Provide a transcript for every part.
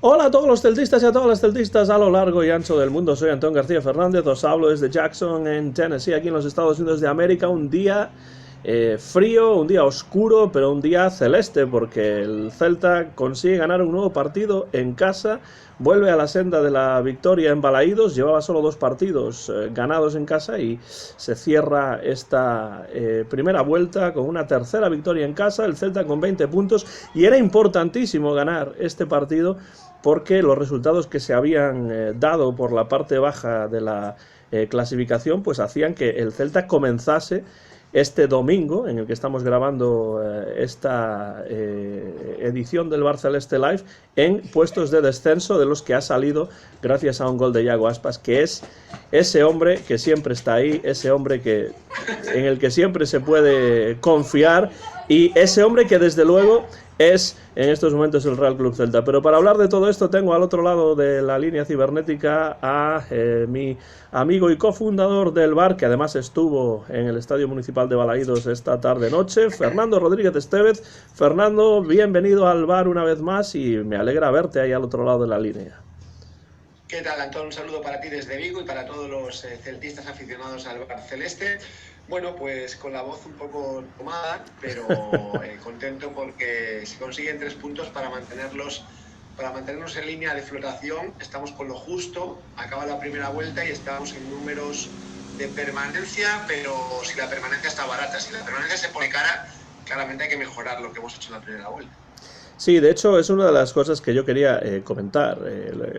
Hola a todos los celtistas y a todas las celtistas a lo largo y ancho del mundo. Soy Antón García Fernández, os hablo desde Jackson, en Tennessee, aquí en los Estados Unidos de América. Un día frío, un día oscuro, pero un día celeste, porque el Celta consigue ganar un nuevo partido en casa, vuelve a la senda de la victoria en Balaídos. Llevaba solo 2 partidos ganados en casa y se cierra esta primera vuelta con una tercera victoria en casa, el Celta con 20 puntos, y era importantísimo ganar este partido porque los resultados que se habían dado por la parte baja de la clasificación pues hacían que el Celta comenzase este domingo, en el que estamos grabando esta edición del Bar Celeste Live, en puestos de descenso, de los que ha salido gracias a un gol de Iago Aspas, que es ese hombre que siempre está ahí, ese hombre en el que siempre se puede confiar, y ese hombre que desde luego es en estos momentos el Real Club Celta. Pero para hablar de todo esto tengo al otro lado de la línea cibernética a mi amigo y cofundador del bar, que además estuvo en el Estadio Municipal de Balaídos esta tarde-noche, Fernando Rodríguez Estevez. Fernando, bienvenido al bar una vez más y me alegra verte ahí al otro lado de la línea. ¿Qué tal, Antón? Un saludo para ti desde Vigo y para todos los celtistas aficionados al Bar Celeste. Bueno, pues con la voz un poco tomada, pero contento porque se consiguen 3 puntos para mantenernos en línea de flotación. Estamos con lo justo, acaba la primera vuelta y estamos en números de permanencia, pero si la permanencia está barata, si la permanencia se pone cara, claramente hay que mejorar lo que hemos hecho en la primera vuelta. Sí, de hecho es una de las cosas que yo quería comentar.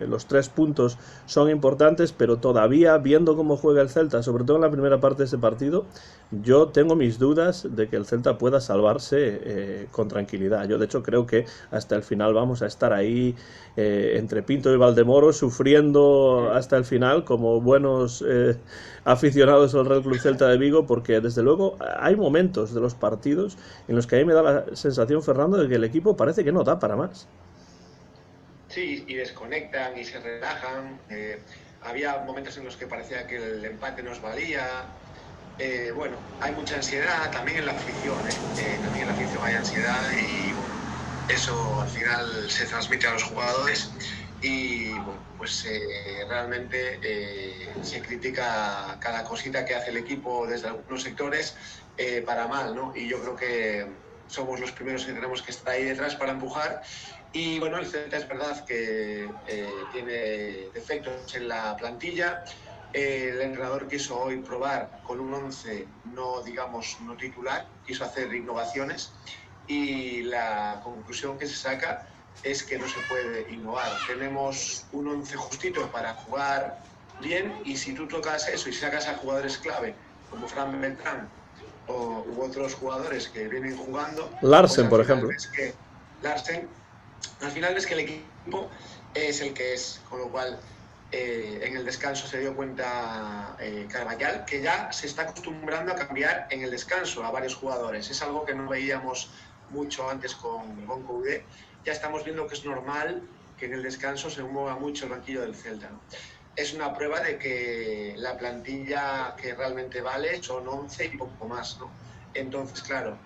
Los 3 puntos son importantes, pero todavía viendo cómo juega el Celta, sobre todo en la primera parte de ese partido, yo tengo mis dudas de que el Celta pueda salvarse con tranquilidad. Yo de hecho creo que hasta el final vamos a estar ahí entre Pinto y Valdemoro, sufriendo hasta el final como buenos aficionados al Real Club Celta de Vigo, porque desde luego hay momentos de los partidos en los que a mí me da la sensación, Fernando, de que el equipo parece que no da para más. Sí, y desconectan y se relajan. Había momentos en los que parecía que el empate nos valía. Bueno, hay mucha ansiedad también en la afición. También en la afición hay ansiedad y bueno, eso al final se transmite a los jugadores y bueno, pues realmente se critica cada cosita que hace el equipo desde algunos sectores para mal, ¿no? Y yo creo que somos los primeros que tenemos que estar ahí detrás para empujar. Y bueno, el Celta es verdad que tiene defectos en la plantilla. El entrenador quiso hoy probar con un 11 no, digamos, no titular, quiso hacer innovaciones y la conclusión que se saca es que no se puede innovar. Tenemos un 11 justito para jugar bien y si tú tocas eso y sacas a jugadores clave como Fran Beltrán u otros jugadores que vienen jugando, Larsen, pues por ejemplo. Larsen, al final ves que el equipo es el que es, con lo cual en el descanso se dio cuenta Carvajal, que ya se está acostumbrando a cambiar en el descanso a varios jugadores. Es algo que no veíamos mucho antes con Coudé. Ya estamos viendo que es normal que en el descanso se mueva mucho el banquillo del Celta, ¿no? Es una prueba de que la plantilla que realmente vale son 11 y poco más, ¿no? Entonces, claro,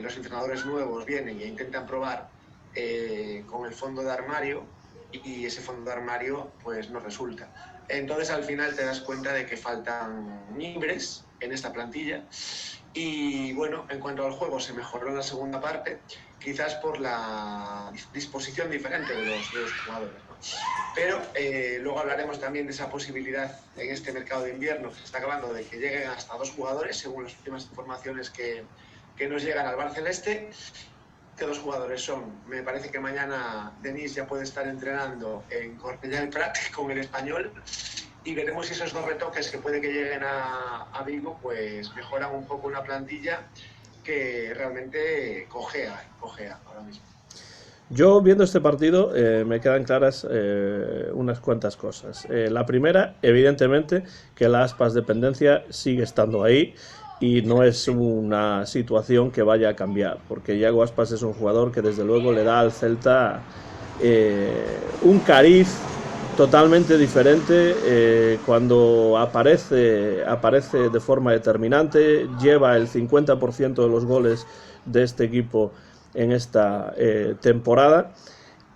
los entrenadores nuevos vienen e intentan probar con el fondo de armario y ese fondo de armario pues no resulta. Entonces al final te das cuenta de que faltan mimbres en esta plantilla y bueno, en cuanto al juego se mejoró en la segunda parte, quizás por la disposición diferente de los jugadores, ¿no? Pero luego hablaremos también de esa posibilidad en este mercado de invierno que se está acabando de que lleguen hasta 2 jugadores según las últimas informaciones que nos llegan al Bar Celeste. ¿Qué 2 jugadores son? Me parece que mañana Denis ya puede estar entrenando en Cornellà del Prat con el Español y veremos si esos 2 retoques que puede que lleguen a Vigo pues mejoran un poco una plantilla que realmente cojea ahora mismo. Yo viendo este partido me quedan claras unas cuantas cosas. La primera, evidentemente, que la Aspas dependencia sigue estando ahí y no es una situación que vaya a cambiar, porque Iago Aspas es un jugador que desde luego le da al Celta un cariz totalmente diferente. Cuando aparece de forma determinante, lleva el 50% de los goles de este equipo en esta temporada.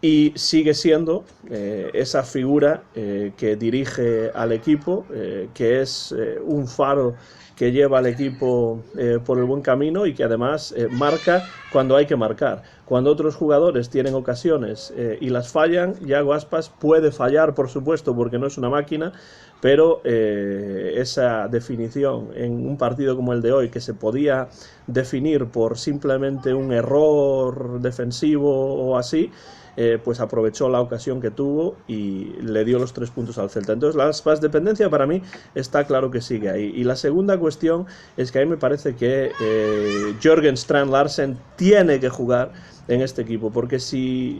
y sigue siendo esa figura que dirige al equipo, que es un faro que lleva al equipo por el buen camino y que además marca cuando hay que marcar. Cuando otros jugadores tienen ocasiones y las fallan, Yago Aspas puede fallar, por supuesto, porque no es una máquina, pero esa definición en un partido como el de hoy, que se podía definir por simplemente un error defensivo o así, pues aprovechó la ocasión que tuvo y le dio los 3 puntos al Celta. Entonces la Aspas dependencia para mí está claro que sigue ahí. Y la segunda cuestión es que a mí me parece que Jørgen Strand Larsen tiene que jugar en este equipo, porque si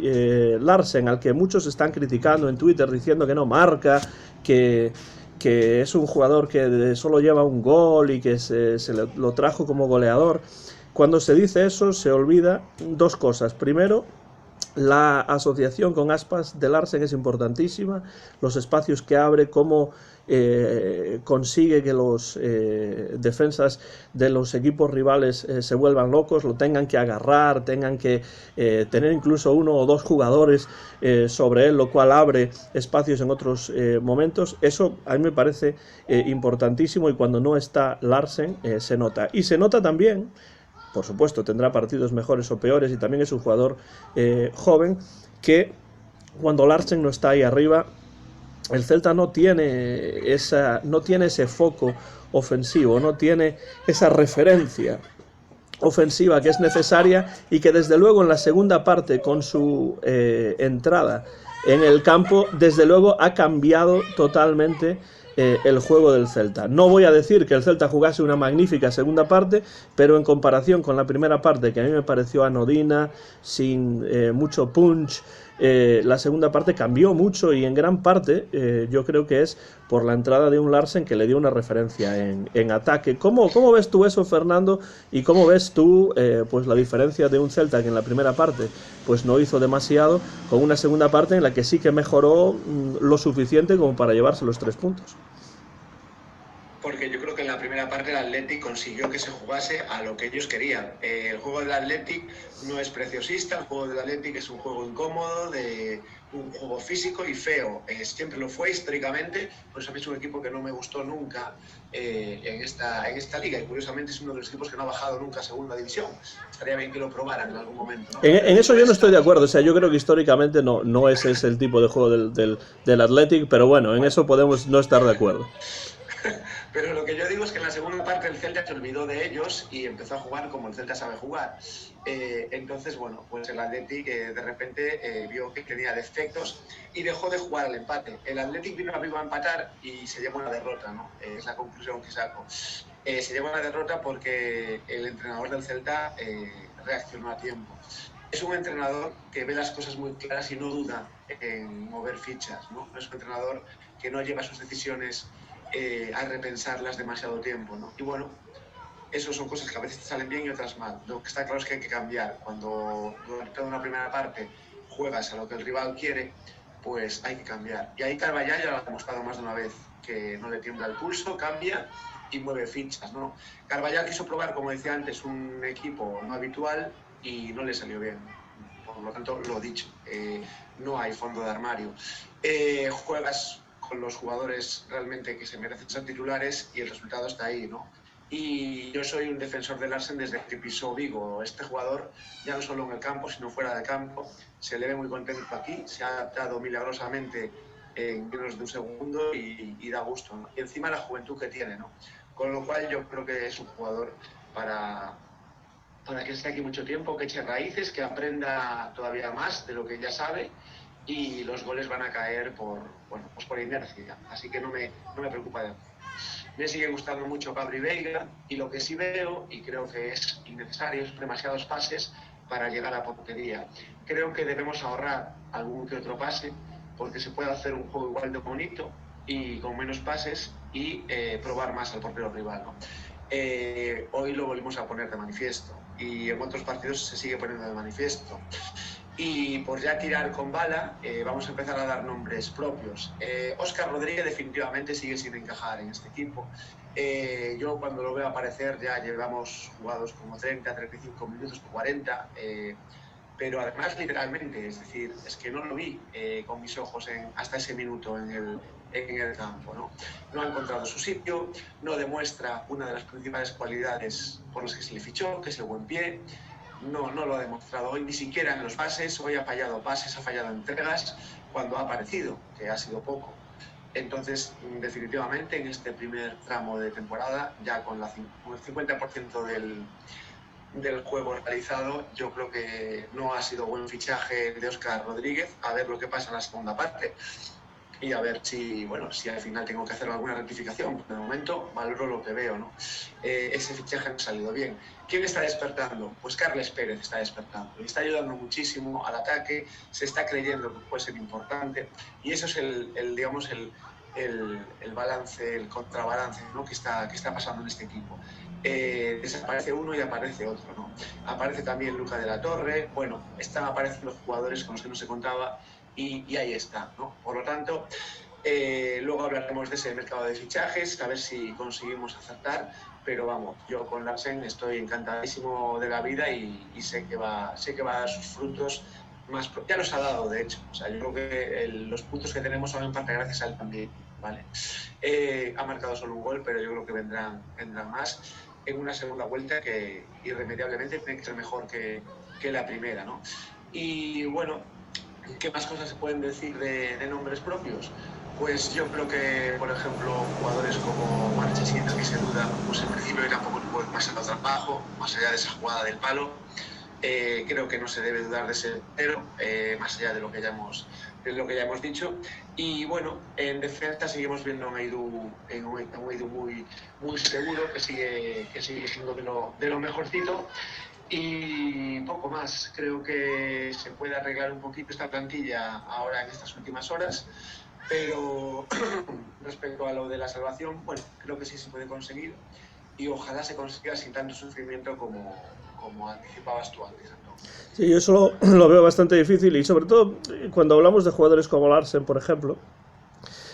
Larsen, al que muchos están criticando en Twitter diciendo que no marca, que es un jugador que solo lleva un gol y que se lo trajo como goleador, cuando se dice eso se olvida dos cosas. Primero, la asociación con Aspas de Larsen es importantísima, los espacios que abre, cómo consigue que los defensas de los equipos rivales se vuelvan locos, lo tengan que agarrar, tengan que tener incluso uno o dos jugadores sobre él, lo cual abre espacios en otros momentos. Eso a mí me parece importantísimo, y cuando no está Larsen se nota. Y se nota también, por supuesto, tendrá partidos mejores o peores, y también es un jugador joven, que cuando Larsen no está ahí arriba, el Celta no tiene ese foco ofensivo, no tiene esa referencia ofensiva que es necesaria, y que desde luego en la segunda parte, con su entrada en el campo, desde luego ha cambiado totalmente el juego del Celta. No voy a decir que el Celta jugase una magnífica segunda parte, pero en comparación con la primera parte, que a mí me pareció anodina, sin mucho punch, la segunda parte cambió mucho, y en gran parte yo creo que es por la entrada de un Larsen que le dio una referencia en ataque. ¿Cómo ves tú eso, Fernando? ¿Y cómo ves tú pues la diferencia de un Celta que en la primera parte pues no hizo demasiado, con una segunda parte en la que sí que mejoró lo suficiente como para llevarse los 3 puntos? Porque yo creo que en la primera parte el Athletic consiguió que se jugase a lo que ellos querían. El juego del Athletic no es preciosista, el juego del Athletic es un juego incómodo, de un juego físico y feo. Siempre lo fue históricamente, por eso es un equipo que no me gustó nunca en esta liga, y curiosamente es uno de los equipos que no ha bajado nunca a segunda división. Estaría bien que lo probaran en algún momento, ¿no? En eso yo no estoy de acuerdo. O sea, yo creo que históricamente no ese es el tipo de juego del Athletic, pero bueno, en eso podemos no estar de acuerdo. Pero lo que yo digo es que en la segunda parte el Celta se olvidó de ellos y empezó a jugar como el Celta sabe jugar. Entonces, bueno, pues el Athletic de repente vio que tenía defectos y dejó de jugar al empate. El Athletic vino arriba a empatar y se llevó una derrota, ¿no? Es la conclusión que saco. Se llevó una derrota porque el entrenador del Celta reaccionó a tiempo. Es un entrenador que ve las cosas muy claras y no duda en mover fichas, ¿no? Es un entrenador que no lleva sus decisiones a repensarlas demasiado tiempo, ¿no? Y bueno, eso son cosas que a veces te salen bien y otras mal. Lo que está claro es que hay que cambiar. Cuando durante una primera parte juegas a lo que el rival quiere, pues hay que cambiar. Y ahí Carvajal ya lo ha demostrado más de una vez, que no le tiembla el pulso, cambia y mueve fichas, ¿no? Carvajal quiso probar, como decía antes, un equipo no habitual y no le salió bien. Por lo tanto, lo dicho, no hay fondo de armario. Juegas con los jugadores realmente que se merecen ser titulares y el resultado está ahí, ¿no? Y yo soy un defensor de Larsen desde que pisó Vigo. Este jugador, ya no solo en el campo, sino fuera de campo, se le ve muy contento aquí, se ha adaptado milagrosamente en menos de un segundo y da gusto, ¿no? Y encima la juventud que tiene, ¿no? Con lo cual yo creo que es un jugador para que esté aquí mucho tiempo, que eche raíces, que aprenda todavía más de lo que ya sabe, y los goles van a caer por inercia, así que no me preocupa de. Me sigue gustando mucho Gabri Veiga, y lo que sí veo, y creo que es innecesario, es demasiados pases para llegar a portería. Creo que debemos ahorrar algún que otro pase, porque se puede hacer un juego igual de bonito y con menos pases y probar más al portero rival, ¿no? Hoy lo volvimos a poner de manifiesto, y en otros partidos se sigue poniendo de manifiesto. Y por ya tirar con bala, vamos a empezar a dar nombres propios. Óscar Rodríguez definitivamente sigue sin encajar en este equipo. Yo cuando lo veo aparecer, ya llevamos jugados como 30, 35 minutos, 40. pero además literalmente, es decir, es que no lo vi con mis ojos hasta ese minuto en el campo, ¿no? No ha encontrado su sitio, no demuestra una de las principales cualidades por las que se le fichó, que es el buen pie. No lo ha demostrado hoy, ni siquiera en los pases. Hoy ha fallado pases, ha fallado entregas cuando ha aparecido, que ha sido poco. Entonces, definitivamente, en este primer tramo de temporada, ya con el 50% del juego realizado, yo creo que no ha sido buen fichaje de Óscar Rodríguez. A ver lo que pasa en la segunda parte y a ver si al final tengo que hacer alguna rectificación. De momento valoro lo que veo, ¿no? Ese fichaje no ha salido bien. ¿Quién está despertando? Pues Carles Pérez está despertando y está ayudando muchísimo al ataque, se está creyendo que puede ser importante, y eso es el balance, el contrabalance, ¿no? que está pasando en este equipo. Desaparece uno y aparece otro, ¿no? Aparece también Luca de la Torre, están apareciendo los jugadores con los que no se contaba, y ahí está, ¿no? Por lo tanto, luego hablaremos de ese mercado de fichajes, a ver si conseguimos acertar, pero vamos, yo con Larsen estoy encantadísimo de la vida y sé que va a dar sus frutos. Ya los ha dado, de hecho. O sea, yo creo que los puntos que tenemos son en parte gracias a él también, ¿vale? Ha marcado solo un gol, pero yo creo que vendrán más en una segunda vuelta que irremediablemente tiene que ser mejor que la primera, ¿no? Y bueno, ¿qué más cosas se pueden decir de nombres propios? Pues yo creo que, por ejemplo, jugadores como Marchesín, que se duda, pues en principio tampoco puede pasar al trabajo, más allá de esa jugada del palo. Creo que no se debe dudar de ese pero más allá de lo que ya hemos dicho. Y bueno, en defensa seguimos viendo un Edu muy, muy seguro, que sigue siendo de lo mejorcito. Y poco más. Creo que se puede arreglar un poquito esta plantilla ahora en estas últimas horas, pero respecto a lo de la salvación, creo que sí se puede conseguir, y ojalá se consiga sin tanto sufrimiento como anticipabas tú antes, Antonio. Sí, yo eso lo veo bastante difícil, y sobre todo cuando hablamos de jugadores como Larsen, por ejemplo.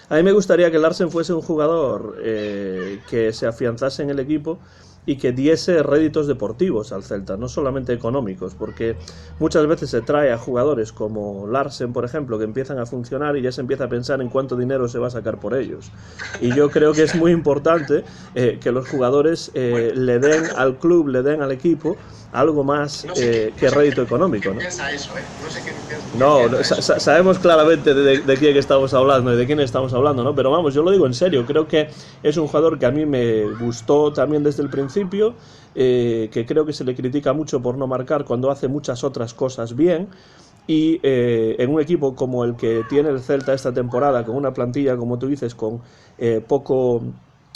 A mí me gustaría que Larsen fuese un jugador que se afianzase en el equipo y que diese réditos deportivos al Celta, no solamente económicos, porque muchas veces se trae a jugadores como Larsen, por ejemplo, que empiezan a funcionar y ya se empieza a pensar en cuánto dinero se va a sacar por ellos. Y yo creo que es muy importante que los jugadores le den al club, le den al equipo algo más que rédito económico, ¿no? No, sabemos claramente de quién estamos hablando y de quién estamos hablando, ¿no? Pero vamos, yo lo digo en serio, creo que es un jugador que a mí me gustó también desde el principio, que creo que se le critica mucho por no marcar cuando hace muchas otras cosas bien, y en un equipo como el que tiene el Celta esta temporada, con una plantilla, como tú dices, con poco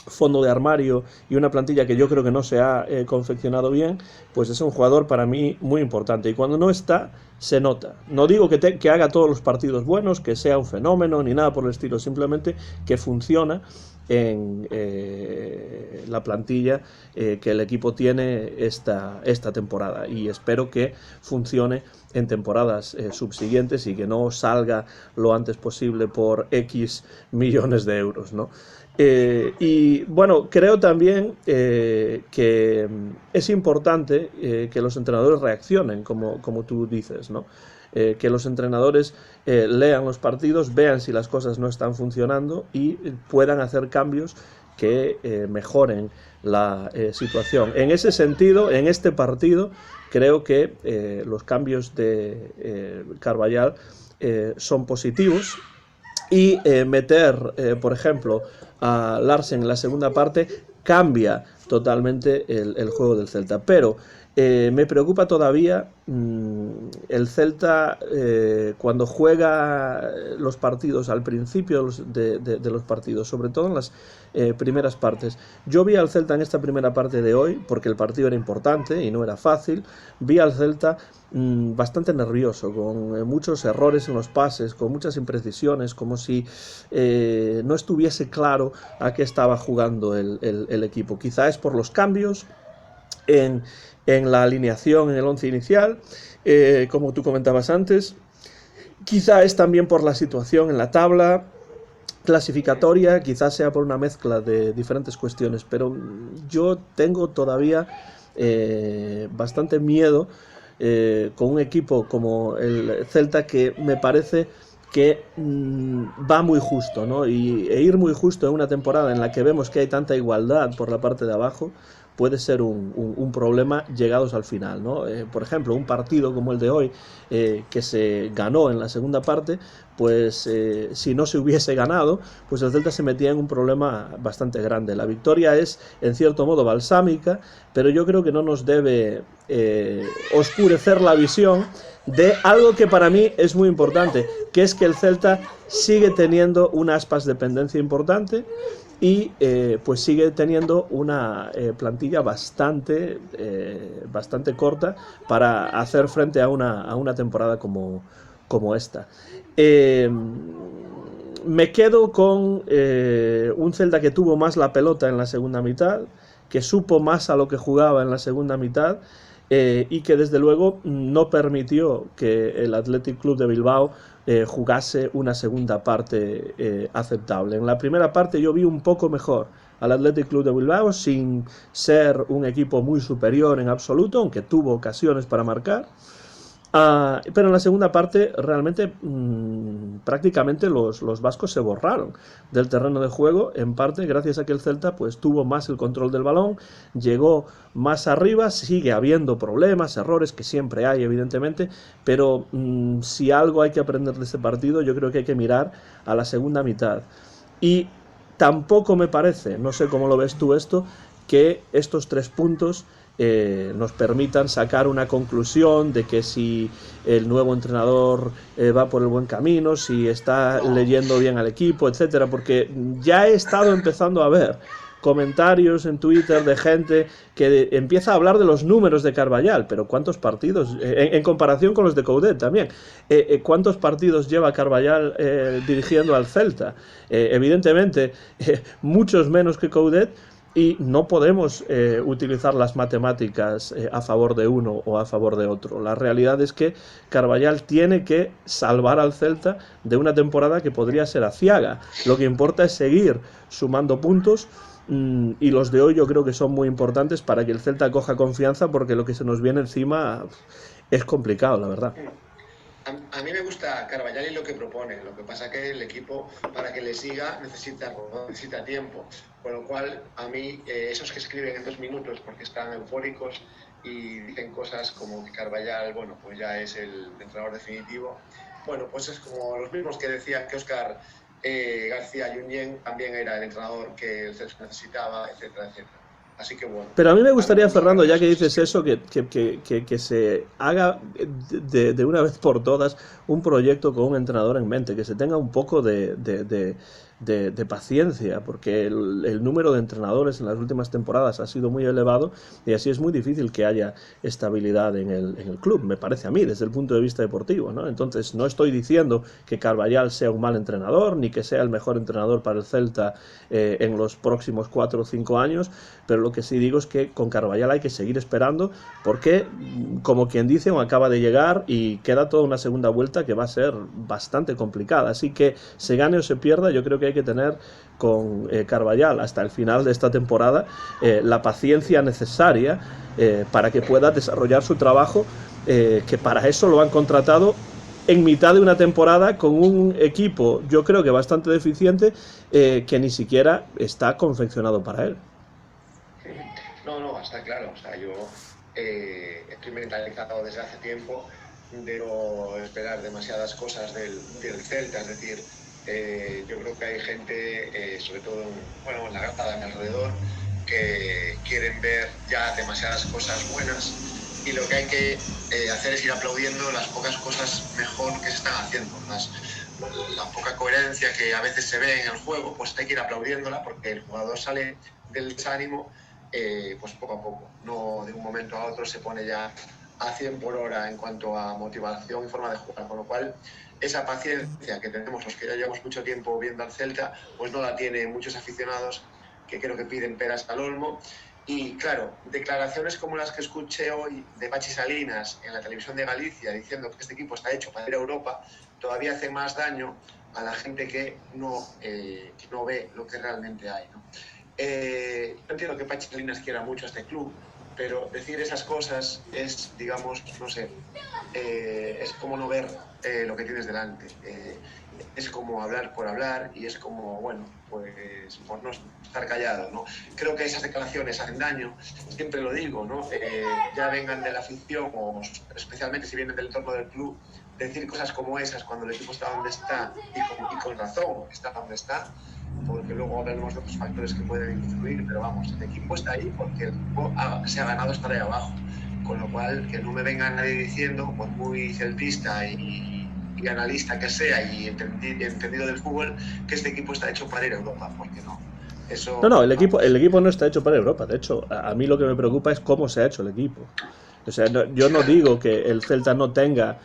fondo de armario y una plantilla que yo creo que no se ha confeccionado bien, pues es un jugador para mí muy importante, y cuando no está se nota. No digo que haga todos los partidos buenos, que sea un fenómeno ni nada por el estilo, simplemente que funciona en la plantilla que el equipo tiene esta temporada, y espero que funcione en temporadas subsiguientes y que no salga lo antes posible por X millones de euros, ¿no? Y bueno, creo también que es importante que los entrenadores reaccionen, como tú dices, ¿no? Que los entrenadores lean los partidos, vean si las cosas no están funcionando y puedan hacer cambios que mejoren la situación. En ese sentido, en este partido, creo que los cambios de Carvajal son positivos, y meter, por ejemplo, a Larsen en la segunda parte cambia totalmente el juego del Celta. Pero me preocupa todavía el Celta cuando juega los partidos al principio de los partidos, sobre todo en las primeras partes. Yo vi al Celta en esta primera parte de hoy, porque el partido era importante y no era fácil, vi al Celta bastante nervioso, con muchos errores en los pases, con muchas imprecisiones, como si no estuviese claro a qué estaba jugando el equipo. Quizá es por los cambios en la alineación, en el once inicial, como tú comentabas antes. Quizá es también por la situación en la tabla clasificatoria, quizás sea por una mezcla de diferentes cuestiones, pero yo tengo todavía bastante miedo con un equipo como el Celta, que me parece que va muy justo, ¿no? E ir muy justo en una temporada en la que vemos que hay tanta igualdad por la parte de abajo puede ser un problema llegados al final, ¿no? Por ejemplo, un partido como el de hoy, que se ganó en la segunda parte, pues si no se hubiese ganado, pues el Celta se metía en un problema bastante grande. La victoria es, en cierto modo, balsámica, pero yo creo que no nos debe oscurecer la visión de algo que para mí es muy importante, que es que el Celta sigue teniendo una aspas dependencia importante y pues sigue teniendo una plantilla bastante corta para hacer frente a una temporada como esta. Me quedo con un Celta que tuvo más la pelota en la segunda mitad, que supo más a lo que jugaba en la segunda mitad, y que desde luego no permitió que el Athletic Club de Bilbao jugase una segunda parte aceptable. En la primera parte yo vi un poco mejor al Athletic Club de Bilbao, sin ser un equipo muy superior en absoluto, aunque tuvo ocasiones para marcar. Pero en la segunda parte realmente prácticamente los vascos se borraron del terreno de juego, en parte gracias a que el Celta pues tuvo más el control del balón, llegó más arriba, sigue habiendo problemas, errores que siempre hay evidentemente, pero si algo hay que aprender de este partido, yo creo que hay que mirar a la segunda mitad. Y tampoco me parece, no sé cómo lo ves tú esto, que estos 3 puntos nos permitan sacar una conclusión de que si el nuevo entrenador va por el buen camino, si está leyendo bien al equipo, etcétera, porque ya he estado empezando a ver comentarios en Twitter de gente que empieza a hablar de los números de Carvallal, pero ¿cuántos partidos? En comparación con los de Coudet también. ¿Cuántos partidos lleva Carvallal dirigiendo al Celta? Evidentemente, muchos menos que Coudet, y no podemos utilizar las matemáticas a favor de uno o a favor de otro. La realidad es que Carvallal tiene que salvar al Celta de una temporada que podría ser aciaga. Lo que importa es seguir sumando puntos, y los de hoy yo creo que son muy importantes para que el Celta coja confianza, porque lo que se nos viene encima es complicado, la verdad. A mí me gusta Carvallal y lo que propone. Lo que pasa que el equipo, para que le siga, necesita tiempo. Con lo cual, a mí, esos que escriben en 2 minutos porque están eufóricos y dicen cosas como que Carvallal, bueno, pues ya es el entrenador definitivo. Bueno, pues es como los mismos que decían que Óscar García Junyent también era el entrenador que el Celta necesitaba, etcétera, etcétera. Así que bueno. Pero a mí me gustaría, Fernando, ya que dices eso, que se haga de una vez por todas un proyecto con un entrenador en mente, que se tenga un poco de paciencia, porque el número de entrenadores en las últimas temporadas ha sido muy elevado, y así es muy difícil que haya estabilidad en el club, me parece a mí, desde el punto de vista deportivo, ¿no? Entonces, no estoy diciendo que Carvallal sea un mal entrenador, ni que sea el mejor entrenador para el Celta en los próximos 4 o 5 años, pero lo que sí digo es que con Carvallal hay que seguir esperando, porque, como quien dice, acaba de llegar y queda toda una segunda vuelta que va a ser bastante complicada. Así que, se gane o se pierda, yo creo que hay que tener con Carvallal hasta el final de esta temporada la paciencia necesaria para que pueda desarrollar su trabajo, que para eso lo han contratado en mitad de una temporada con un equipo, yo creo que bastante deficiente, que ni siquiera está confeccionado para él. No, está claro. O sea, yo estoy mentalizado desde hace tiempo de no esperar demasiadas cosas del Celta. Es decir, yo creo que hay gente, sobre todo en la grada de mi alrededor, que quieren ver ya demasiadas cosas buenas, y lo que hay que hacer es ir aplaudiendo las pocas cosas mejor que se están haciendo. La poca coherencia que a veces se ve en el juego, pues hay que ir aplaudiéndola, porque el jugador sale del desánimo pues poco a poco, no de un momento a otro se pone ya a 100 por hora en cuanto a motivación y forma de jugar, con lo cual esa paciencia que tenemos los que ya llevamos mucho tiempo viendo al Celta, pues no la tienen muchos aficionados, que creo que piden peras al olmo. Y claro, declaraciones como las que escuché hoy de Pachi Salinas en la televisión de Galicia, diciendo que este equipo está hecho para ir a Europa, todavía hace más daño a la gente que no ve lo que realmente hay, ¿no? Yo entiendo que Pachi Salinas quiera mucho a este club, pero decir esas cosas es, digamos, no sé, es como no ver lo que tienes delante. Es como hablar por hablar y es como, bueno, pues por no estar callado, ¿no? Creo que esas declaraciones hacen daño, siempre lo digo, ¿no? Ya vengan de la afición o especialmente si vienen del entorno del club, decir cosas como esas cuando el equipo está donde está y con razón está donde está, porque luego hablaremos de otros factores que pueden influir, pero vamos, el equipo está ahí porque el equipo se ha ganado estar ahí abajo, con lo cual que no me venga nadie diciendo, pues muy celtista y analista que sea y entendido del fútbol, que este equipo está hecho para ir a Europa, porque no. Eso, No, el equipo no está hecho para Europa. De hecho, a mí lo que me preocupa es cómo se ha hecho el equipo. O sea, yo no digo que el Celta no tenga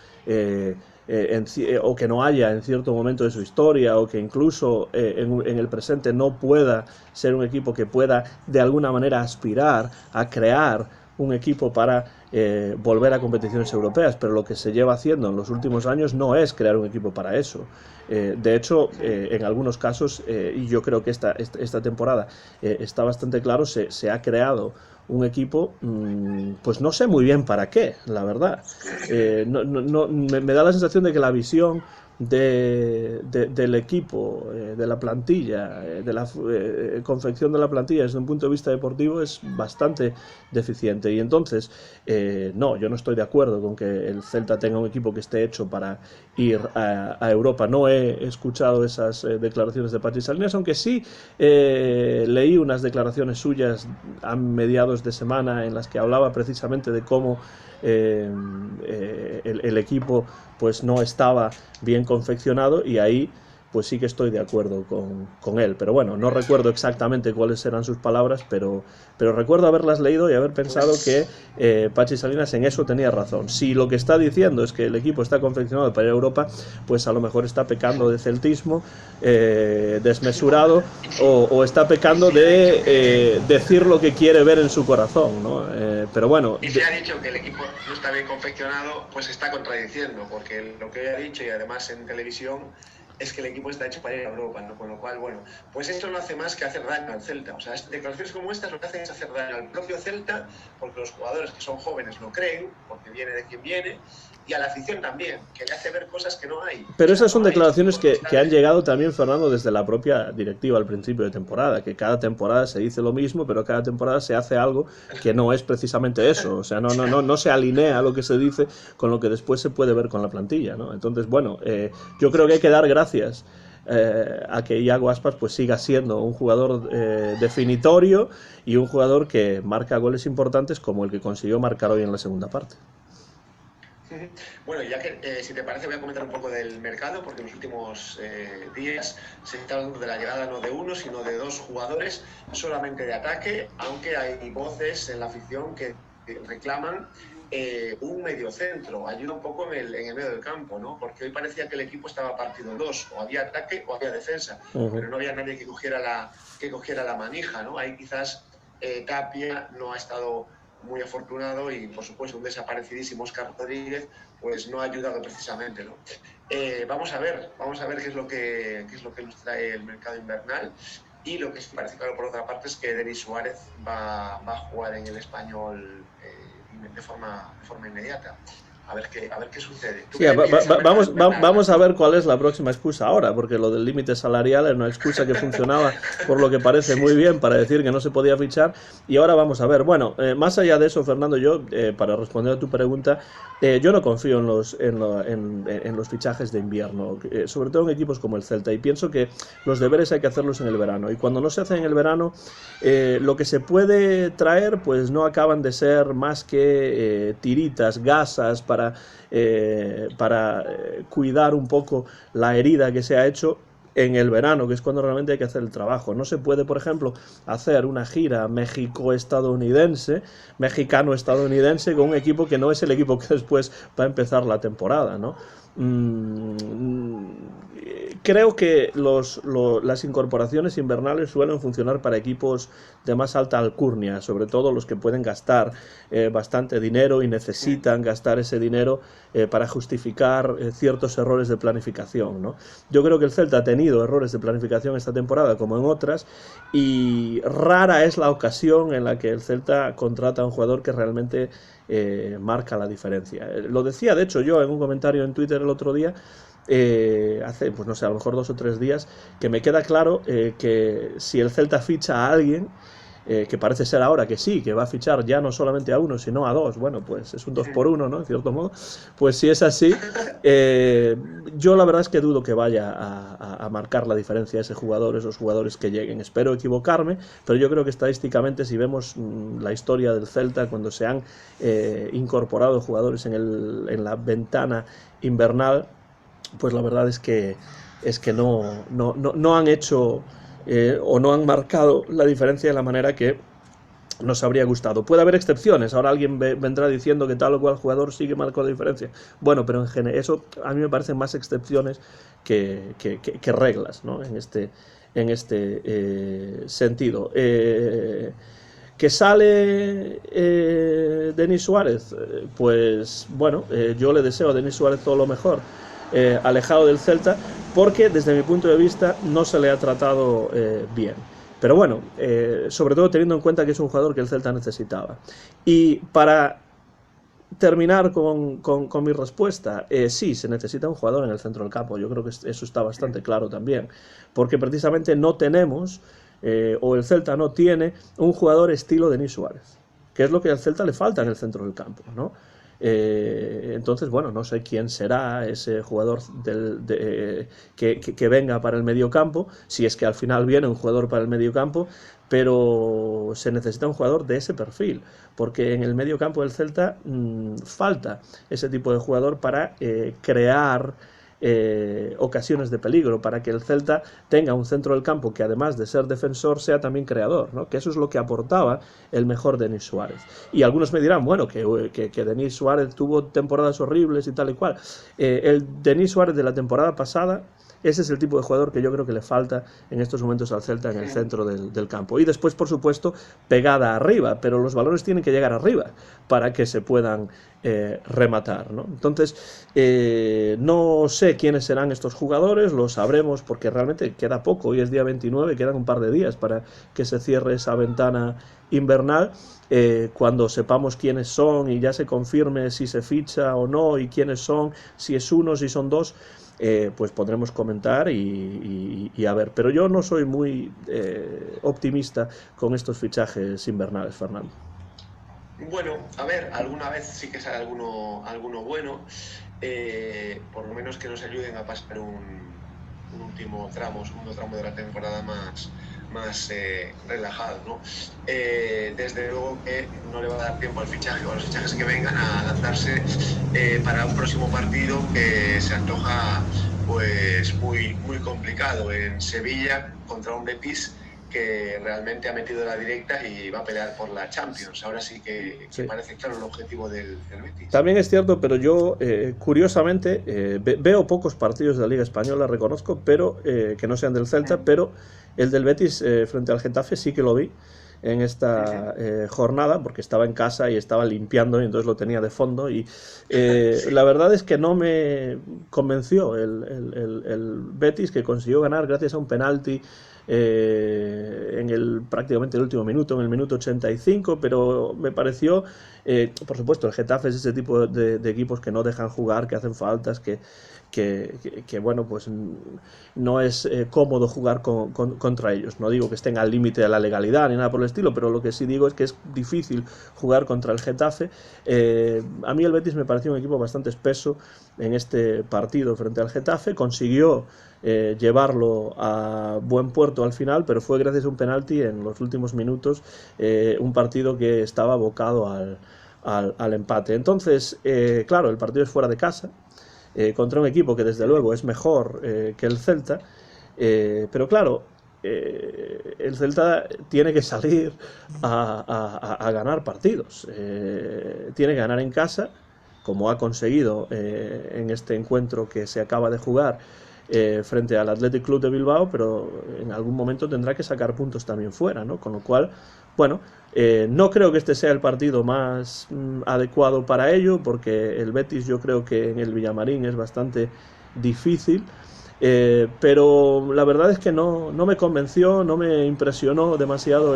o que no haya en cierto momento de su historia, o que incluso en el presente no pueda ser un equipo que pueda de alguna manera aspirar a crear un equipo para volver a competiciones europeas, pero lo que se lleva haciendo en los últimos años no es crear un equipo para eso. De hecho, en algunos casos, y yo creo que esta temporada está bastante claro, se ha creado un equipo, pues no sé muy bien para qué, la verdad. Me da la sensación de que la visión del equipo, de la plantilla, de la confección de la plantilla desde un punto de vista deportivo es bastante deficiente, y entonces no, yo no estoy de acuerdo con que el Celta tenga un equipo que esté hecho para ir a Europa. No he escuchado esas declaraciones de Pachi Salinas, aunque sí leí unas declaraciones suyas a mediados de semana en las que hablaba precisamente de cómo el equipo pues no estaba bien confeccionado, y ahí pues sí que estoy de acuerdo con él. Pero bueno, no recuerdo exactamente cuáles eran sus palabras, pero recuerdo haberlas leído y haber pensado que Pachi Salinas en eso tenía razón. Si lo que está diciendo es que el equipo está confeccionado para ir a Europa, pues a lo mejor está pecando de celtismo desmesurado, o está pecando de decir lo que quiere ver en su corazón, ¿no? Pero bueno... Y se ha dicho que el equipo no está bien confeccionado, pues está contradiciendo, porque lo que ha dicho, y además en televisión, es que el equipo está hecho para ir a Europa, ¿no? Con lo cual, bueno, pues esto no hace más que hacer daño al Celta. O sea, declaraciones como estas lo que hacen es hacer daño al propio Celta, porque los jugadores que son jóvenes lo creen, porque viene de quien viene, y a la afición también, que le hace ver cosas que no hay. Pero esas son declaraciones que han llegado también, Fernando, desde la propia directiva al principio de temporada, que cada temporada se dice lo mismo, pero cada temporada se hace algo que no es precisamente eso. O sea, no se alinea lo que se dice con lo que después se puede ver con la plantilla, ¿no? Entonces, bueno, yo creo que hay que dar gracias a que Iago Aspas pues siga siendo un jugador definitorio, y un jugador que marca goles importantes como el que consiguió marcar hoy en la segunda parte. Bueno, ya que si te parece voy a comentar un poco del mercado, porque en los últimos días se está hablando de la llegada no de uno, sino de dos jugadores solamente de ataque, aunque hay voces en la afición que reclaman un mediocentro, ayuda un poco en el medio del campo, ¿no? Porque hoy parecía que el equipo estaba partido en dos, o había ataque o había defensa, pero no había nadie que cogiera la manija, ¿no? Ahí quizás Tapia no ha estado muy afortunado, y por supuesto un desaparecidísimo Óscar Rodríguez pues no ha ayudado precisamente, ¿no? Vamos a ver qué es lo que nos trae el mercado invernal, y lo que sí parece claro por otra parte es que Denis Suárez va a jugar en el Español de forma inmediata. A ver qué sucede. Sí, vamos a ver cuál es la próxima excusa ahora, porque lo del límite salarial era una excusa que funcionaba, por lo que parece, muy bien para decir que no se podía fichar, y ahora vamos a ver. Bueno, más allá de eso, Fernando, yo, para responder a tu pregunta, yo no confío en los fichajes de invierno, sobre todo en equipos como el Celta, y pienso que los deberes hay que hacerlos en el verano, y cuando no se hacen en el verano, lo que se puede traer pues no acaban de ser más que tiritas, gasas para cuidar un poco la herida que se ha hecho en el verano, que es cuando realmente hay que hacer el trabajo. No se puede, por ejemplo, hacer una gira mexicano-estadounidense con un equipo que no es el equipo que después va a empezar la temporada, ¿no? Creo que las incorporaciones invernales suelen funcionar para equipos de más alta alcurnia, sobre todo los que pueden gastar bastante dinero y necesitan gastar ese dinero para justificar ciertos errores de planificación, ¿no? Yo creo que el Celta ha tenido errores de planificación esta temporada como en otras, y rara es la ocasión en la que el Celta contrata a un jugador que realmente marca la diferencia. Lo decía de hecho yo en un comentario en Twitter el otro día, hace, pues no sé, a lo mejor 2 o 3 días, que me queda claro que si el Celta ficha a alguien, que parece ser ahora que sí, que va a fichar ya no solamente a uno, sino a dos, bueno, pues es un 2 por 1, ¿no? En cierto modo, pues si es así, yo la verdad es que dudo que vaya a marcar la diferencia ese jugador, esos jugadores que lleguen. Espero equivocarme, pero yo creo que estadísticamente, si vemos la historia del Celta, cuando se han incorporado jugadores en la ventana invernal, pues la verdad es que no han hecho o no han marcado la diferencia de la manera que nos habría gustado. Puede haber excepciones, ahora alguien vendrá diciendo que tal o cual jugador sí que marcó la diferencia. Bueno, pero en general, eso a mí me parecen más excepciones que reglas, ¿no? En este sentido. ¿Que sale Denis Suárez? Pues bueno, yo le deseo a Denis Suárez todo lo mejor, alejado del Celta, porque desde mi punto de vista no se le ha tratado bien. Pero bueno, sobre todo teniendo en cuenta que es un jugador que el Celta necesitaba. Y para terminar con mi respuesta, sí, se necesita un jugador en el centro del campo. Yo creo que eso está bastante claro también, porque precisamente no tenemos, o el Celta no tiene, un jugador estilo Denis Suárez, que es lo que al Celta le falta en el centro del campo, ¿no? Entonces, bueno, no sé quién será ese jugador que venga para el mediocampo, si es que al final viene un jugador para el mediocampo, pero se necesita un jugador de ese perfil, porque en el mediocampo del Celta falta ese tipo de jugador para crear ocasiones de peligro, para que el Celta tenga un centro del campo que, además de ser defensor, sea también creador, ¿no? Que eso es lo que aportaba el mejor Denis Suárez. Y algunos me dirán, bueno, que Denis Suárez tuvo temporadas horribles y tal y cual. El Denis Suárez de la temporada pasada, ese es el tipo de jugador que yo creo que le falta en estos momentos al Celta en el centro del campo. Y después, por supuesto, pegada arriba, pero los balones tienen que llegar arriba para que se puedan rematar, ¿no? Entonces, no sé quiénes serán estos jugadores, lo sabremos porque realmente queda poco, hoy es día 29, quedan un par de días para que se cierre esa ventana invernal. Cuando sepamos quiénes son y ya se confirme si se ficha o no y quiénes son, si es uno, si son dos, pues podremos comentar y a ver. Pero yo no soy muy optimista con estos fichajes invernales, Fernando. Bueno, a ver, alguna vez sí que sale alguno bueno, por lo menos que nos ayuden a pasar segundo tramo de la temporada más relajado, ¿no? Desde luego que no le va a dar tiempo al fichaje o a los fichajes que vengan a adaptarse para un próximo partido que se antoja pues muy complicado en Sevilla contra un Betis que realmente ha metido la directa y va a pelear por la Champions. Ahora sí que Sí. parece claro el objetivo del Betis. También es cierto, pero yo, curiosamente, veo pocos partidos de la Liga Española, reconozco, pero que no sean del Celta, pero el del Betis frente al Getafe sí que lo vi en esta jornada, porque estaba en casa y estaba limpiando y entonces lo tenía de fondo y la verdad es que no me convenció el Betis, que consiguió ganar gracias a un penalti prácticamente el último minuto, en el minuto 85, pero me pareció, por supuesto, el Getafe es ese tipo de equipos que no dejan jugar, que hacen faltas, que bueno, pues no es cómodo jugar contra ellos. No digo que estén al límite de la legalidad ni nada por el estilo, pero lo que sí digo es que es difícil jugar contra el Getafe. A mí el Betis me pareció un equipo bastante espeso en este partido frente al Getafe. Consiguió llevarlo a buen puerto al final, pero fue gracias a un penalti en los últimos minutos, un partido que estaba abocado al empate. Entonces, claro, el partido es fuera de casa, contra un equipo que desde luego es mejor que el Celta, pero claro, el Celta tiene que salir a ganar partidos, tiene que ganar en casa, como ha conseguido en este encuentro que se acaba de jugar frente al Athletic Club de Bilbao, pero en algún momento tendrá que sacar puntos también fuera, ¿no? Con lo cual, bueno, no creo que este sea el partido más adecuado para ello, porque el Betis yo creo que en el Villamarín es bastante difícil, pero la verdad es que no me convenció, no me impresionó demasiado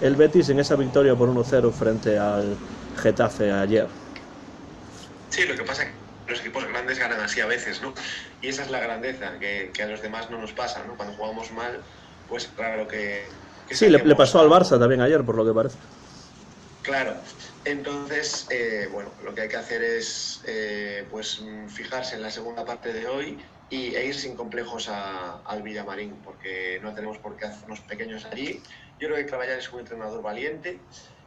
el Betis en esa victoria por 1-0 frente al Getafe ayer. Sí, lo que pasa es que los equipos grandes ganan así a veces, ¿no? Y esa es la grandeza, que a los demás no nos pasa, ¿no? Cuando jugamos mal, pues claro que Sí, le saquemos pasó al Barça algo. también ayer, por lo que parece. Claro, entonces, bueno, lo que hay que hacer es pues fijarse en la segunda parte de hoy e ir sin complejos al Villamarín, porque no tenemos por qué hacernos pequeños allí. Yo creo que Carvajal es un entrenador valiente,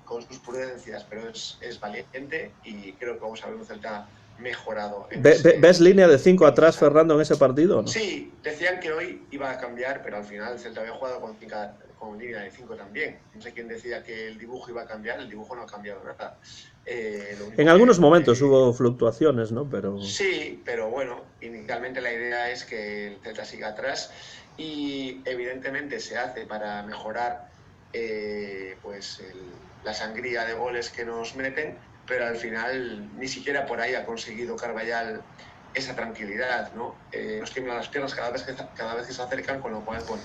con sus prudencias, pero es valiente y creo que vamos a ver un Celta mejorado ¿Ves línea de 5 en ese atrás, sentido. Fernando, en ese partido o no? Sí, decían que hoy iba a cambiar, pero al final el Celta había jugado con línea de 5 también. No sé quién decía que el dibujo iba a cambiar, el dibujo no ha cambiado nada. Lo En único algunos que momentos hubo fluctuaciones, ¿no? Pero sí, pero bueno, inicialmente la idea es que el Celta siga atrás y evidentemente se hace para mejorar pues la sangría de goles que nos meten, pero al final ni siquiera por ahí ha conseguido Carvajal esa tranquilidad, ¿no? Nos tiemblan las piernas cada vez que se acercan, con lo cual, bueno,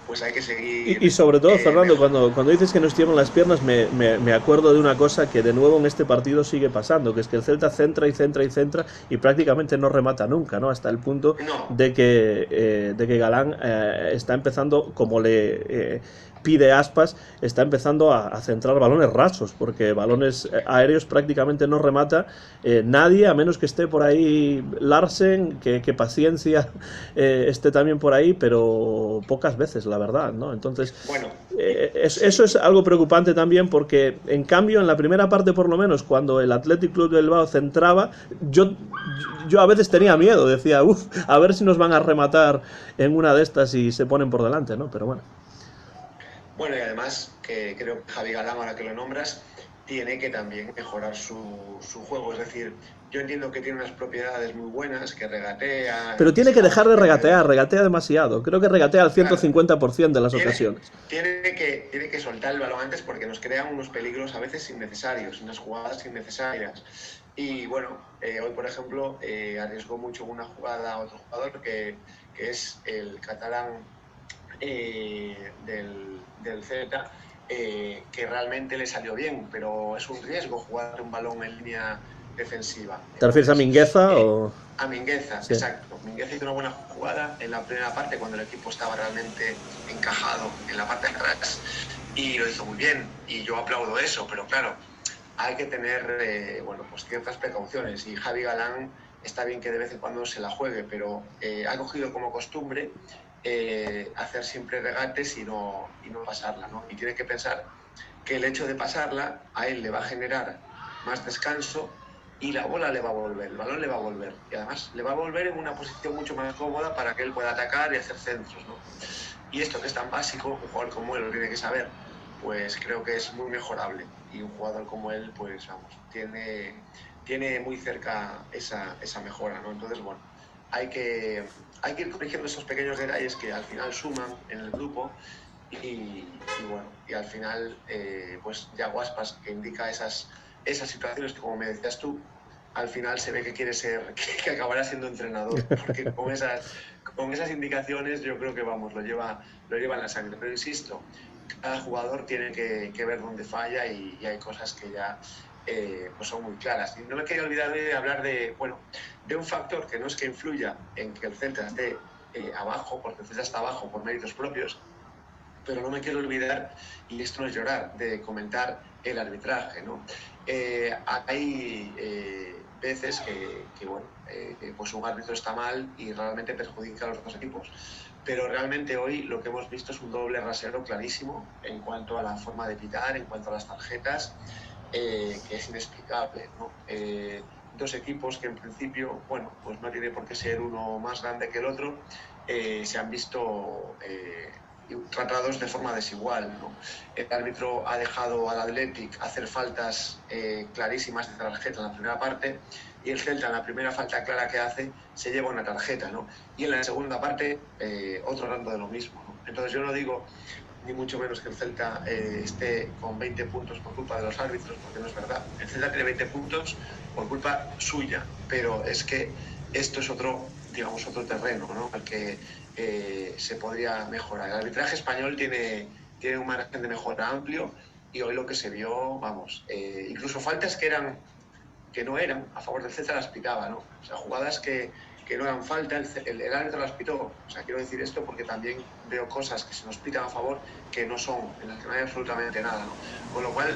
pues hay que y seguir sobre todo, Fernando, mejor. cuando dices que nos tiemblan las piernas, me acuerdo de una cosa que de nuevo en este partido sigue pasando, que es que el Celta centra y centra y centra y prácticamente no remata nunca, ¿no? Hasta el punto No, de que Galán está empezando, como le pide Aspas, está empezando a centrar balones rasos, porque balones aéreos prácticamente no remata nadie, a menos que esté por ahí Larsen, que paciencia esté también por ahí, pero pocas veces, la verdad, ¿no? Entonces, bueno, eso sí. es algo preocupante también, porque en cambio en la primera parte, por lo menos, cuando el Athletic Club de Bilbao centraba, yo a veces tenía miedo, decía, uff, a ver si nos van a rematar en una de estas y se ponen por delante, ¿no? Pero bueno. Bueno, y además que creo que Javi Galán, ahora que lo nombras, tiene que también mejorar su juego. Es decir, yo entiendo que tiene unas propiedades muy buenas, que regatea, Pero que tiene se que va dejar de bastante bien. regatear demasiado. Creo que regatea al Claro, 150% de las tiene, ocasiones. tiene que soltar el balón antes porque nos crean unos peligros a veces innecesarios, unas jugadas innecesarias. Y bueno, hoy por ejemplo arriesgó mucho una jugada a otro jugador que es el catalán del Z, que realmente le salió bien, pero es un riesgo jugar un balón en línea defensiva. ¿Te refieres a Entonces, Mingueza o...? a Mingueza, Sí. exacto. Mingueza hizo una buena jugada en la primera parte cuando el equipo estaba realmente encajado en la parte de atrás y lo hizo muy bien y yo aplaudo eso, pero claro, hay que tener bueno, pues ciertas precauciones y Javi Galán está bien que de vez en cuando se la juegue, pero ha cogido como costumbre hacer siempre regates y no pasarla, ¿no? Y tiene que pensar que el hecho de pasarla a él le va a generar más descanso y la bola le va a volver, el balón le va a volver y además le va a volver en una posición mucho más cómoda para que él pueda atacar y hacer centros, ¿no? Y esto que es tan básico, un jugador como él lo tiene que saber, pues creo que es muy mejorable y un jugador como él, pues vamos, tiene muy cerca esa mejora, ¿no? Entonces, bueno, hay que ir corrigiendo esos pequeños detalles que al final suman en el grupo y bueno, y al final, pues ya Aspas, que indica esas situaciones que, como me decías tú, al final se ve que quiere ser, que acabará siendo entrenador, porque con esas indicaciones yo creo que, vamos, lo lleva en la sangre. Pero insisto, cada jugador tiene que ver dónde falla y hay cosas que ya pues son muy claras. Y no me quería olvidar de hablar bueno, de un factor que no es que influya en que el Celta esté abajo, porque el Celta está abajo por méritos propios, pero no me quiero olvidar, y esto no es llorar, de comentar el arbitraje, ¿no? Hay veces que bueno, pues un árbitro está mal y realmente perjudica a los dos equipos. Pero realmente hoy lo que hemos visto es un doble rasero clarísimo en cuanto a la forma de pitar, en cuanto a las tarjetas, que es inexplicable, ¿no? Dos equipos que en principio, bueno, pues no tiene por qué ser uno más grande que el otro, se han visto tratados de forma desigual, ¿no? El árbitro ha dejado al Athletic hacer faltas clarísimas de tarjeta en la primera parte y el Celta en la primera falta clara que hace se lleva una tarjeta, ¿no? Y en la segunda parte otro tanto de lo mismo, ¿no? Entonces yo no digo ni mucho menos que el Celta esté con 20 puntos por culpa de los árbitros, porque no es verdad. El Celta tiene 20 puntos por culpa suya, pero es que esto es otro, digamos, otro terreno, ¿no?, al que se podría mejorar. El arbitraje español tiene un margen de mejora amplio, y hoy lo que se vio, vamos, incluso faltas que no eran a favor del Celta las pitaba, ¿no? O sea, jugadas que no eran falta, el árbitro las pitó. O sea, quiero decir esto porque también veo cosas que se nos pitan a favor que no son, en las que no hay absolutamente nada, ¿no? Con lo cual,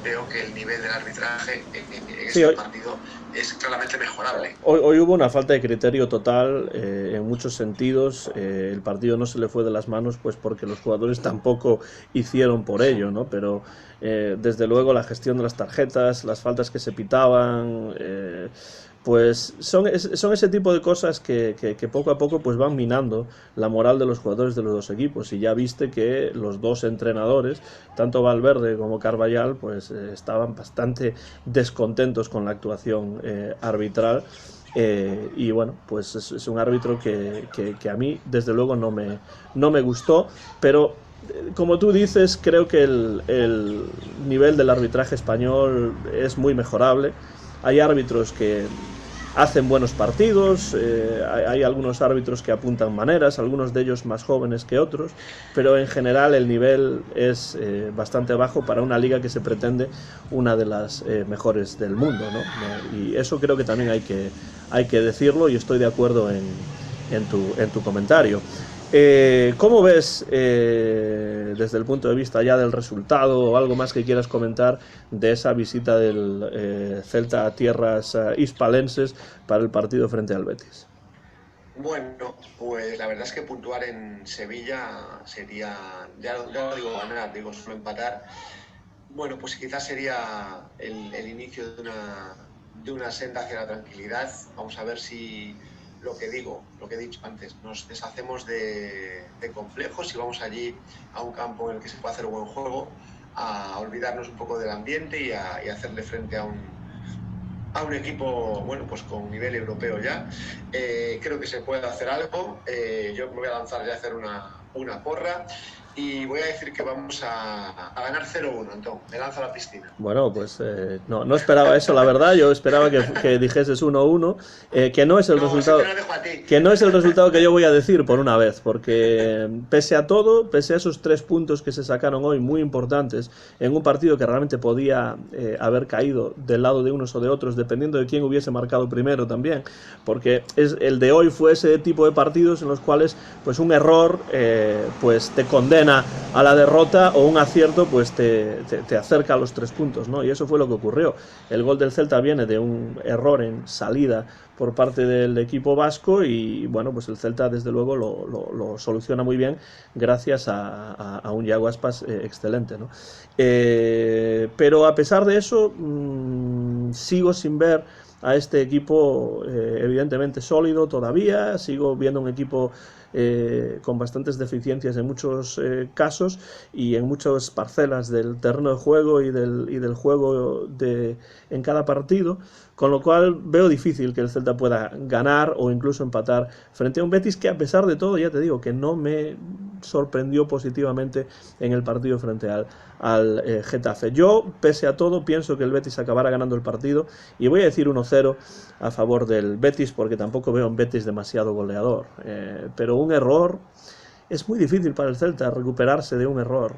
veo que el nivel del arbitraje en este partido es claramente mejorable. Hoy hubo una falta de criterio total en muchos sentidos. El partido no se le fue de las manos, pues porque los jugadores tampoco hicieron por ello, ¿no? Pero desde luego la gestión de las tarjetas, las faltas que se pitaban, pues son ese tipo de cosas que poco a poco pues van minando la moral de los jugadores de los dos equipos. Y ya viste que los dos entrenadores, tanto Valverde como Carvajal, pues estaban bastante descontentos con la actuación arbitral. Y bueno, pues es un árbitro que a mí desde luego no me gustó, pero como tú dices, creo que el nivel del arbitraje español es muy mejorable. Hay árbitros que hacen buenos partidos, hay algunos árbitros que apuntan maneras, algunos de ellos más jóvenes que otros, pero en general el nivel es bastante bajo para una liga que se pretende una de las mejores del mundo, ¿no? Y eso creo que también hay que decirlo, y estoy de acuerdo en tu comentario. ¿Cómo ves desde el punto de vista ya del resultado, o algo más que quieras comentar de esa visita del Celta a tierras hispalenses para el partido frente al Betis? Bueno, pues la verdad es que puntuar en Sevilla sería, ya no digo ganar, digo solo empatar. Bueno, pues quizás sería el inicio de una senda hacia la tranquilidad. Vamos a ver si lo que he dicho antes, nos deshacemos de complejos y vamos allí a un campo en el que se puede hacer buen juego, a olvidarnos un poco del ambiente y a hacerle frente a un equipo, bueno, pues con nivel europeo ya. Creo que se puede hacer algo. Yo me voy a lanzar ya a hacer una porra. Y voy a decir que vamos a ganar 0-1, Antón. Me lanzo a la piscina. Bueno, pues no esperaba eso, la verdad. Yo esperaba que dijeses 1-1, que no es el resultado, que no es el resultado que yo voy a decir por una vez, porque pese a todo, pese a esos 3 puntos que se sacaron hoy, muy importantes, en un partido que realmente podía haber caído del lado de unos o de otros, dependiendo de quién hubiese marcado primero también, porque el de hoy fue ese tipo de partidos en los cuales pues un error pues te condena a la derrota, o un acierto pues te acerca a los 3 puntos, ¿no? Y eso fue lo que ocurrió. El gol del Celta viene de un error en salida por parte del equipo vasco, y bueno, pues el Celta desde luego lo soluciona muy bien gracias a un Yago Aspas excelente, ¿no? Pero a pesar de eso, sigo sin ver a este equipo evidentemente sólido todavía. Sigo viendo un equipo con bastantes deficiencias en muchos casos y en muchas parcelas del terreno de juego y del juego en cada partido, con lo cual veo difícil que el Celta pueda ganar o incluso empatar frente a un Betis que, a pesar de todo, ya te digo que no me sorprendió positivamente en el partido frente al Getafe. Yo, pese a todo, pienso que el Betis acabará ganando el partido, y voy a decir 1-0 a favor del Betis, porque tampoco veo un Betis demasiado goleador, pero un error es muy difícil para el Celta recuperarse de un error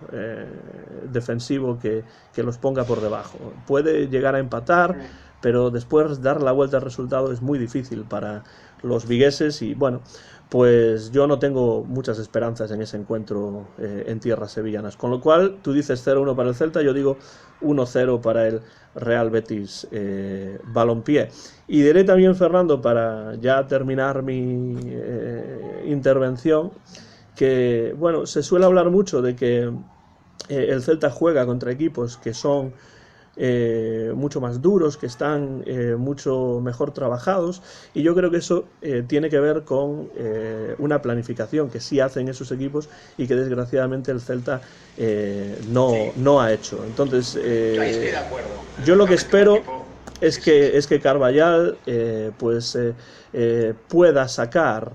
defensivo que los ponga por debajo. Puede llegar a empatar, pero después dar la vuelta al resultado es muy difícil para los vigueses, y bueno, pues yo no tengo muchas esperanzas en ese encuentro en tierras sevillanas. Con lo cual, tú dices 0-1 para el Celta, yo digo 1-0 para el Real Betis Balompié. Y diré también, Fernando, para ya terminar mi intervención, que bueno, se suele hablar mucho de que el Celta juega contra equipos que son mucho más duros, que están mucho mejor trabajados, y yo creo que eso tiene que ver con una planificación que sí hacen esos equipos y que desgraciadamente el Celta no ha hecho. Entonces yo lo que espero es que Carvajal pueda sacar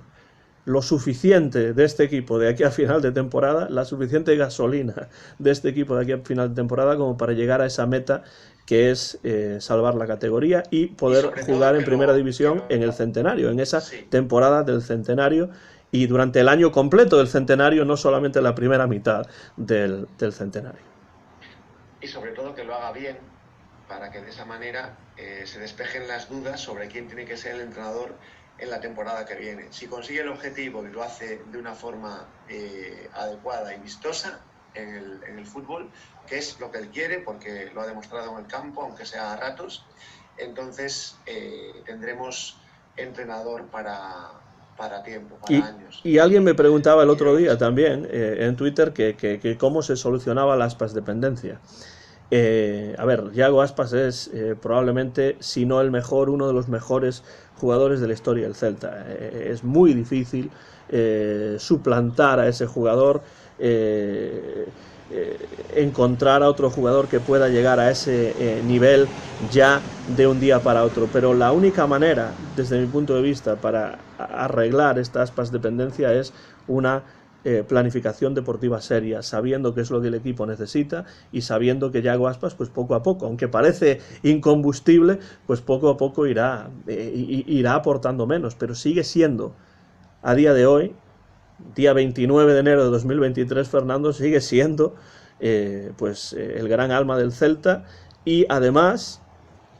lo suficiente de este equipo de aquí a final de temporada, la suficiente gasolina de este equipo de aquí a final de temporada como para llegar a esa meta que es salvar la categoría y poder jugar en primera división en el centenario, en esa temporada del centenario y durante el año completo del centenario, no solamente la primera mitad del centenario. Y sobre todo que lo haga bien, para que de esa manera se despejen las dudas sobre quién tiene que ser el entrenador en la temporada que viene. Si consigue el objetivo y lo hace de una forma adecuada y vistosa en el fútbol, que es lo que él quiere, porque lo ha demostrado en el campo, aunque sea a ratos, entonces tendremos entrenador para tiempo, para años. Y alguien me preguntaba el otro día también en Twitter que cómo se solucionaba la Aspas dependencia. A ver, Yago Aspas es probablemente, si no el mejor, uno de los mejores jugadores de la historia del Celta. Es muy difícil suplantar a ese jugador, encontrar a otro jugador que pueda llegar a ese nivel ya de un día para otro. Pero la única manera, desde mi punto de vista, para arreglar esta Aspas dependencia es una planificación deportiva seria, sabiendo qué es lo que el equipo necesita y sabiendo que Yago Aspas, pues poco a poco, aunque parece incombustible, pues poco a poco irá aportando menos, pero sigue siendo, a día de hoy, día 29 de enero de 2023, Fernando, sigue siendo el gran alma del Celta y además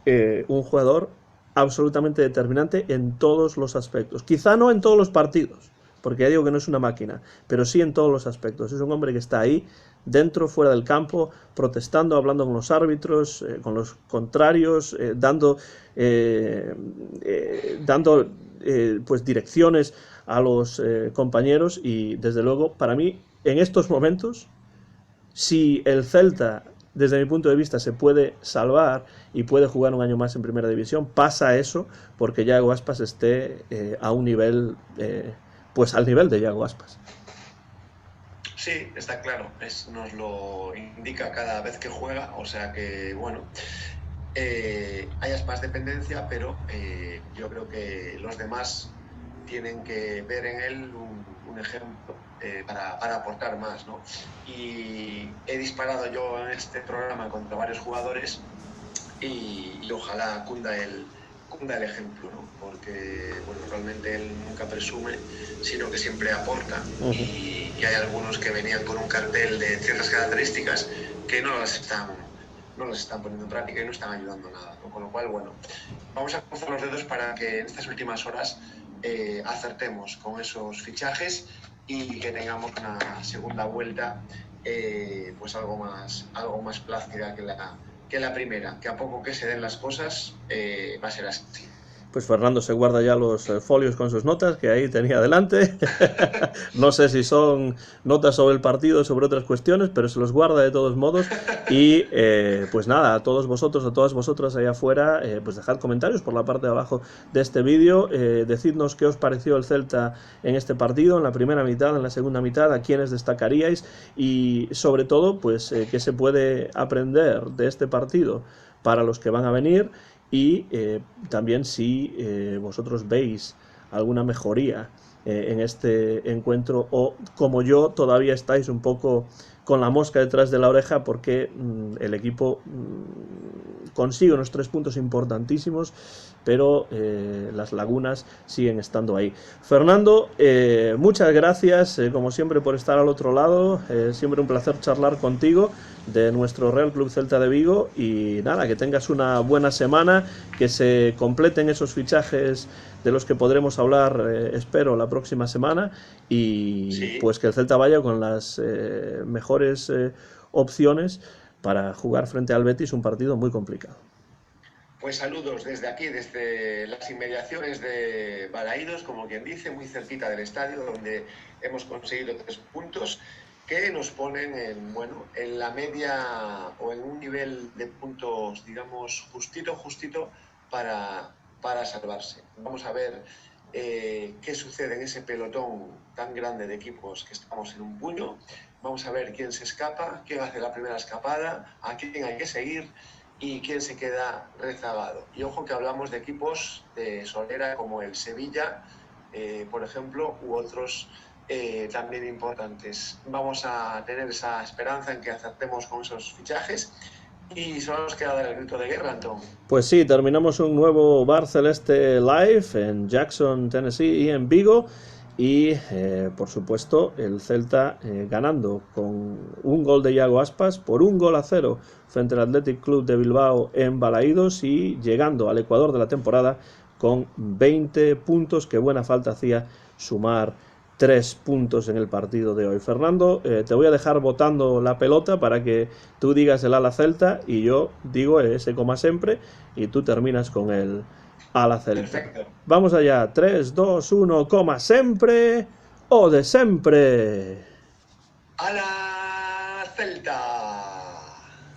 un jugador absolutamente determinante en todos los aspectos. Quizá no en todos los partidos, porque ya digo que no es una máquina, pero sí en todos los aspectos. Es un hombre que está ahí, dentro, fuera del campo, protestando, hablando con los árbitros, con los contrarios, dando pues direcciones a los compañeros y desde luego, para mí, en estos momentos, si el Celta, desde mi punto de vista, se puede salvar y puede jugar un año más en primera división, pasa eso porque Yago Aspas esté a un nivel pues al nivel de Yago Aspas. Sí, está claro, nos lo indica cada vez que juega, o sea que, bueno, hay Aspas dependencia, pero yo creo que los demás tienen que ver en él un ejemplo para aportar más, ¿no? Y he disparado yo en este programa contra varios jugadores y ojalá cunda el ejemplo, ¿no? Porque bueno, realmente él nunca presume, sino que siempre aporta. Y hay algunos que venían con un cartel de ciertas características que no las están poniendo en práctica y no están ayudando nada, ¿no? Con lo cual, bueno, vamos a cruzar los dedos para que en estas últimas horas acertemos con esos fichajes y que tengamos una segunda vuelta pues algo más plácida que la primera, que a poco que se den las cosas va a ser así. Pues Fernando se guarda ya los folios con sus notas, que ahí tenía delante. No sé si son notas sobre el partido o sobre otras cuestiones, pero se los guarda de todos modos. Y pues nada, a todos vosotros, a todas vosotras allá afuera, pues dejad comentarios por la parte de abajo de este vídeo. Decidnos qué os pareció el Celta en este partido, en la primera mitad, en la segunda mitad, a quiénes destacaríais y sobre todo, pues qué se puede aprender de este partido para los que van a venir. Y también si vosotros veis alguna mejoría en este encuentro o como yo todavía estáis un poco con la mosca detrás de la oreja porque el equipo consigue unos 3 puntos importantísimos, pero las lagunas siguen estando ahí. Fernando, muchas gracias como siempre por estar al otro lado, siempre un placer charlar contigo de nuestro Real Club Celta de Vigo y nada, que tengas una buena semana, que se completen esos fichajes de los que podremos hablar, espero, la próxima semana y sí, pues que el Celta vaya con las mejores opciones para jugar frente al Betis un partido muy complicado. Pues saludos desde aquí, desde las inmediaciones de Balaídos, como quien dice, muy cerquita del estadio, donde hemos conseguido 3 puntos que nos ponen en la media o en un nivel de puntos, digamos, justito para salvarse. Vamos a ver qué sucede en ese pelotón tan grande de equipos que estamos en un puño. Vamos a ver quién se escapa, quién hace la primera escapada, a quién hay que seguir. y quién se queda rezagado. Y ojo que hablamos de equipos de solera como el Sevilla, por ejemplo, u otros también importantes. Vamos a tener esa esperanza en que acertemos con esos fichajes y solo nos queda dar el grito de guerra, Antón. Pues sí, terminamos un nuevo Bar Celeste Live en Jackson, Tennessee y en Vigo. Y por supuesto el Celta ganando con un gol de Iago Aspas por 1-0 frente al Athletic Club de Bilbao en Balaídos y llegando al Ecuador de la temporada con 20 puntos, que buena falta hacía sumar 3 puntos en el partido de hoy. Fernando, te voy a dejar botando la pelota para que tú digas el ala Celta y yo digo ese como siempre y tú terminas con el ala Celta. Perfecto. Vamos allá, 3, 2, 1, coma sempre o de sempre. ¡Ala Celta!